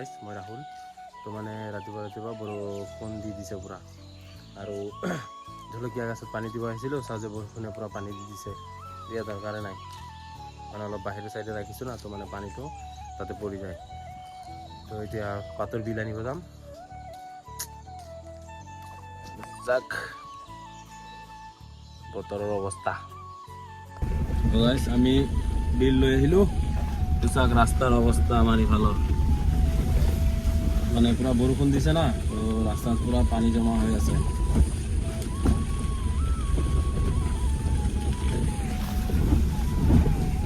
গাইছ মই ৰাহুল তো মানে ৰাতিপুৱা বৰষুণ দি দিছে পূৰা আৰু জলকীয়া গছত পানী দিব আহিছিলোঁ চাওঁ যে বৰষুণে পূৰা পানী দি দিছে দিয়া দৰকাৰে নাই মানে অলপ বাহিৰৰ চাইডে ৰাখিছোঁ না তো মানে পানীটো তাতে পৰি যায় তো এতিয়া পাতৰ বিল আনিব যাম যাক বতৰৰ অৱস্থা গাইছ আমি বিল লৈ আহিলোঁ চাওক ৰাস্তাৰ অৱস্থা আমাৰ ইফালৰ মানে পুৰা বৰষুণ দিছে না তো ৰাস্তাত পুৰা পানী জমা হৈ আছে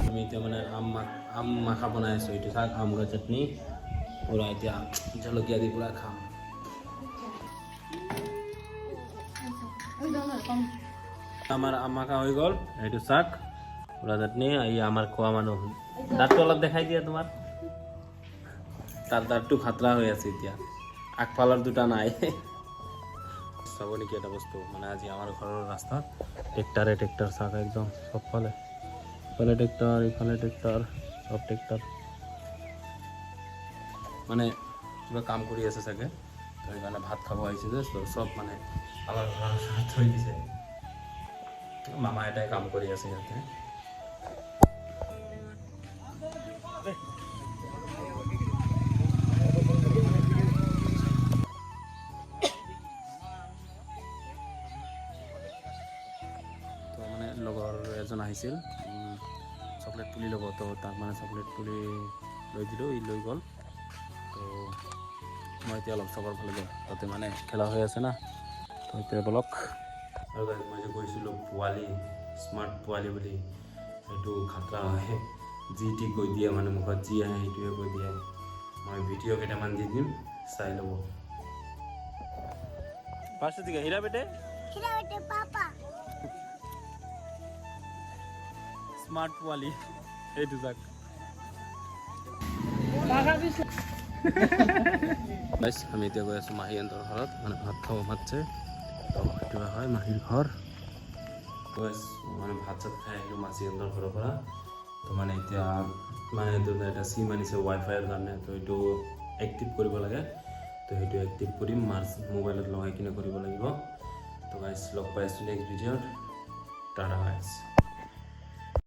আমি এতিয়া মানে আম মাখা বনাই আছোঁ এইটো চাওক আমৰ চাটনি পুৰা এতিয়া জলকীয়া দি পুৰা খাম আমাৰ আম মাখা হৈ গ'ল এইটো চাওক পুৰা চাটনি এই আমাৰ খোৱা মানুহ দাঁতটো অলপ দেখাই দিয়া তোমাৰ তাৰ দাঁতটো খাতৰা হৈ আছে এতিয়া আগফালৰ দুটা নাই চাব নেকি এটা বস্তু মানে আজি আমাৰ ঘৰৰ ৰাস্তাত ট্ৰেক্টৰ চাওক একদম চবফালে ইফালে ট্ৰেক্টৰ ইফালে ট্ৰেক্টৰ চব ট্ৰেক্টৰ মানে কিবা কাম কৰি আছে চাগে তো সেইকাৰণে ভাত খাব আহিছে যে চব মানে আমাৰ ঘৰৰ ওচৰত থৈ দিছে মামা এটাই কাম কৰি আছে ইয়াতে মানে লগৰ এজন আহিছিল চকলেট পুলি ল'ব তো তাক মানে চকলেট পুলি লৈ দিলোঁ ই লৈ গ'ল তো মই এতিয়া অলপ চকৰ ফালে যাওঁ তাতে মানে খেলা হৈ আছে না তো এতিয়া বলক আৰু মই যে কৈছিলোঁ পোৱালি স্মাৰ্ট পোৱালি বুলি সেইটো খাতৰা হয় যি টি কৈ দিয়ে মানে মুখত যি আহে সেইটোৱে কৈ দিয়ে মই ভিডিঅ' কেইটামান দি দিম চাই ল'ব ফাৰ্ষ্ট দিকে হীৰা বেটে পাপা স্মাৰ্ট পোৱালি এইটো যাক আমি এতিয়া গৈ আছোঁ মাহীহঁতৰ ঘৰত মানে ভাত খাব মাতছে তো সেইটো হয় মাহীৰ ঘৰ মানে ভাত চাত খাই আহিলোঁ মাছীহঁতৰ ঘৰৰ পৰা তো মানে এতিয়া মানে এটা চিম আনিছে ৱাইফাইৰ কাৰণে তো এইটো এক্টিভ কৰিব লাগে তো সেইটো এক্টিভ কৰিম মাৰ মোবাইলত লগাই কিনে কৰিব লাগিব তো গাইছ লগ পাই আছোঁ নেক্সট ভিডিঅ'ত টাটা গাইছ